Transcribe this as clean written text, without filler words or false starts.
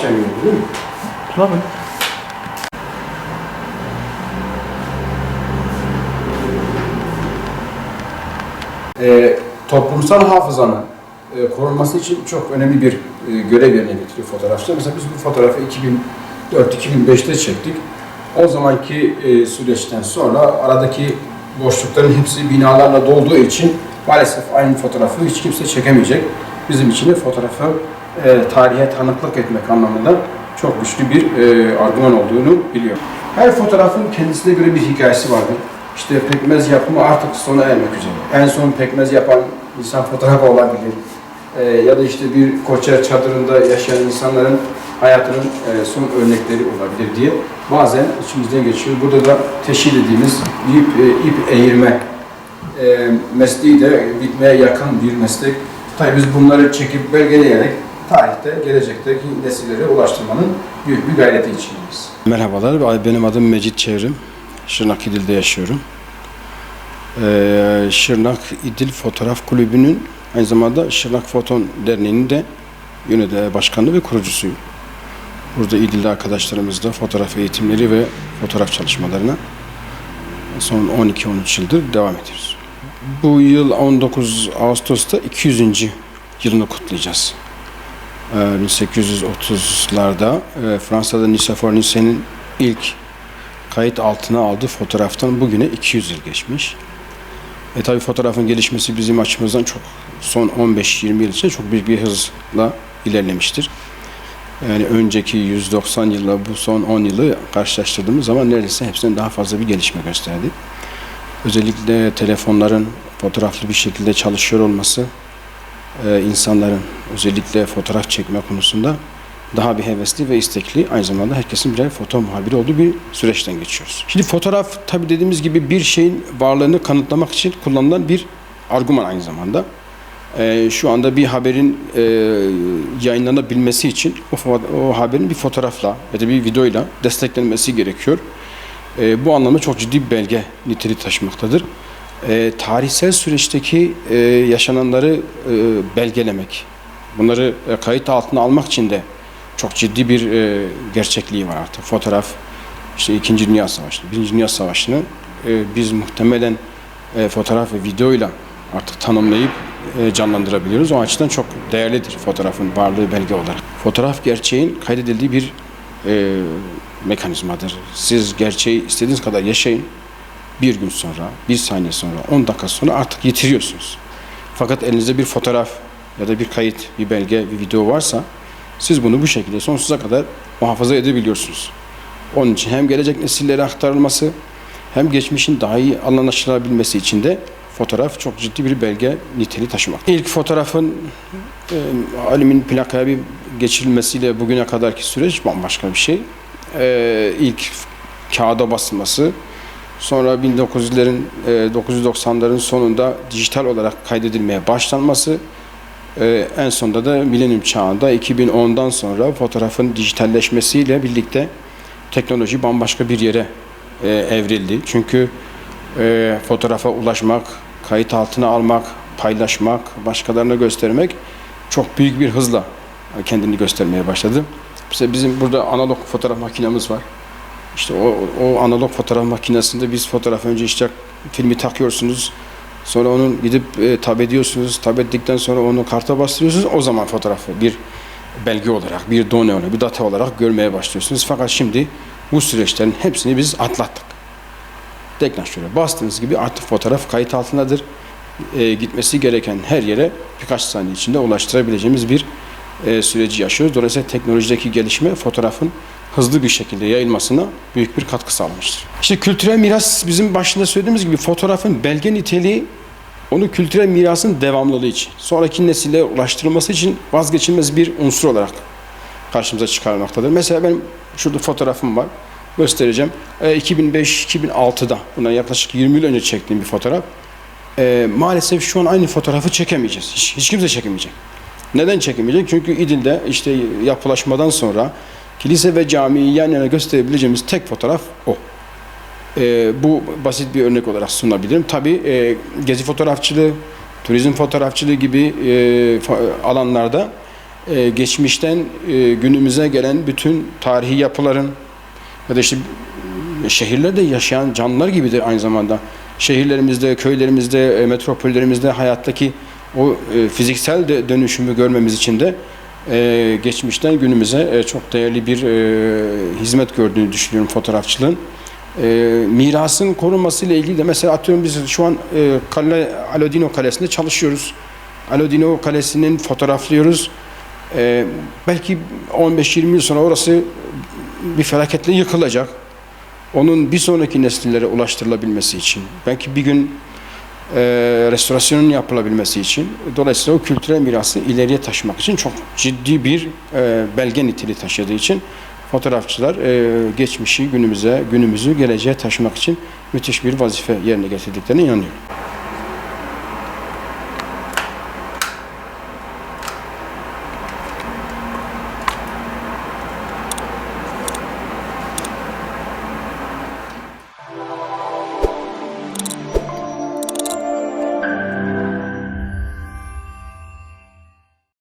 çeviriyor değil mi? Tabii. Toplumsal hafızanın korunması için çok önemli bir görev yerine getiriyor fotoğrafçılar. Mesela biz bu fotoğrafı 2004-2005'te çektik. O zamanki süreçten sonra aradaki boşlukların hepsi binalarla dolduğu için maalesef aynı fotoğrafı hiç kimse çekemeyecek. Bizim için de fotoğrafı tarihe tanıklık etmek anlamında çok güçlü bir argüman olduğunu biliyor. Her fotoğrafın kendisine göre bir hikayesi vardır. İşte pekmez yapımı artık sona ermek üzere. En son pekmez yapan insan fotoğrafı olabilir. Ya da işte bir Koçer çadırında yaşayan insanların hayatının son örnekleri olabilir diye bazen içimizden geçiyor. Burada da teşhir dediğimiz ip eğirme mesleği de bitmeye yakın bir meslek. Tabii biz bunları çekip belgeleyerek tarihte, gelecekteki nesillere ulaştırmanın büyük bir gayreti içindeyiz. Merhabalar, benim adım Mecit Çevrim. Şırnak İdil'de yaşıyorum. Şırnak İdil Fotoğraf Kulübü'nün aynı zamanda Şırnak Foton Derneği'nin de yönetim başkanı ve kurucusuyum. Burada İdil'de arkadaşlarımızla fotoğraf eğitimleri ve fotoğraf çalışmalarına son 12-13 yıldır devam ediyoruz. Bu yıl 19 Ağustos'ta 200. yılını kutlayacağız. 1830'larda Fransa'da Nicéphore Nicep'in ilk kayıt altına aldığı fotoğraftan bugüne 200 yıl geçmiş. Tabii fotoğrafın gelişmesi bizim açımızdan çok son 15-20 yıl içinde çok büyük bir hızla ilerlemiştir. Yani önceki 190 yılla bu son 10 yılı karşılaştırdığımız zaman neredeyse hepsinden daha fazla bir gelişme gösterdi. Özellikle telefonların fotoğraflı bir şekilde çalışıyor olması insanların özellikle fotoğraf çekme konusunda daha bir hevesli ve istekli, aynı zamanda herkesin birer foto muhabiri olduğu bir süreçten geçiyoruz. Şimdi fotoğraf tabii dediğimiz gibi bir şeyin varlığını kanıtlamak için kullanılan bir argüman aynı zamanda. Şu anda bir haberin yayınlanabilmesi için o haberin bir fotoğrafla ya da bir videoyla desteklenmesi gerekiyor. Bu anlamda çok ciddi bir belge niteliği taşımaktadır. Tarihsel süreçteki yaşananları belgelemek, bunları kayıt altına almak için de çok ciddi bir gerçekliği var artık. Fotoğraf, işte 2. Dünya Savaşı, 1. Dünya Savaşı'nı biz muhtemelen fotoğraf ve videoyla artık tanımlayıp canlandırabiliyoruz. O açıdan çok değerlidir fotoğrafın varlığı belge olarak. Fotoğraf gerçeğin kaydedildiği bir mekanizmadır. Siz gerçeği istediğiniz kadar yaşayın. Bir gün sonra, bir saniye sonra, 10 dakika sonra artık yitiriyorsunuz. Fakat elinizde bir fotoğraf ya da bir kayıt, bir belge, bir video varsa siz bunu bu şekilde sonsuza kadar muhafaza edebiliyorsunuz. Onun için hem gelecek nesillere aktarılması hem geçmişin daha iyi anlaşılabilmesi için de fotoğraf çok ciddi bir belge niteliği taşımak. İlk fotoğrafın alüminyum plakaya bir geçirilmesiyle bugüne kadarki süreç bambaşka bir şey. İlk kağıda basılması, sonra 1900'lerin 990'ların sonunda dijital olarak kaydedilmeye başlanması, en sonunda da milenyum çağında 2010'dan sonra fotoğrafın dijitalleşmesiyle birlikte teknoloji bambaşka bir yere evrildi. Çünkü fotoğrafa ulaşmak, kayıt altına almak, paylaşmak, başkalarına göstermek çok büyük bir hızla kendini göstermeye başladı. Mesela bizim burada analog fotoğraf makinemiz var. İşte o analog fotoğraf makinesinde biz fotoğraf önce işte filmi takıyorsunuz. Sonra onu gidip tab ediyorsunuz. Tab ettikten sonra onu karta bastırıyorsunuz. O zaman fotoğrafı bir belge olarak, bir done olarak, bir data olarak görmeye başlıyorsunuz. Fakat şimdi bu süreçlerin hepsini biz atlattık. Deklanşöre bastığınız gibi artık fotoğraf kayıt altındadır. Gitmesi gereken her yere birkaç saniye içinde ulaştırabileceğimiz bir süreci yaşıyoruz. Dolayısıyla teknolojideki gelişme fotoğrafın hızlı bir şekilde yayılmasına büyük bir katkı sağlamıştır. İşte kültürel miras, bizim başında söylediğimiz gibi fotoğrafın belge niteliği onu kültürel mirasın devamlılığı için, sonraki nesile ulaştırılması için vazgeçilmez bir unsur olarak karşımıza çıkarmaktadır. Mesela benim şurada fotoğrafım var, göstereceğim. 2005-2006'da, bundan yaklaşık 20 yıl önce çektiğim bir fotoğraf. Maalesef şu an aynı fotoğrafı çekemeyeceğiz. Hiç kimse çekemeyecek. Neden çekemeyecek? Çünkü İdil'de işte yapılaşmadan sonra kilise ve camiyi yan yana gösterebileceğimiz tek fotoğraf o. Bu basit bir örnek olarak sunabilirim. Tabii gezi fotoğrafçılığı, turizm fotoğrafçılığı gibi alanlarda geçmişten günümüze gelen bütün tarihi yapıların ya da işte şehirlerde yaşayan canlılar gibidir aynı zamanda. Şehirlerimizde, köylerimizde, metropollerimizde hayattaki o fiziksel dönüşümü görmemiz için de geçmişten günümüze çok değerli bir hizmet gördüğünü düşünüyorum fotoğrafçılığın. Mirasın korunmasıyla ilgili de mesela atıyorum biz şu an Alodino Kalesi'nde çalışıyoruz. Alodino Kalesi'nin fotoğraflıyoruz. Belki 15-20 yıl sonra orası bir felaketle yıkılacak. Onun bir sonraki nesillere ulaştırılabilmesi için, belki bir gün restorasyonun yapılabilmesi için, dolayısıyla o kültürel mirası ileriye taşımak için çok ciddi bir belge niteliği taşıdığı için fotoğrafçılar geçmişi günümüzü geleceğe taşımak için müthiş bir vazife yerine getirdiklerine inanıyorum.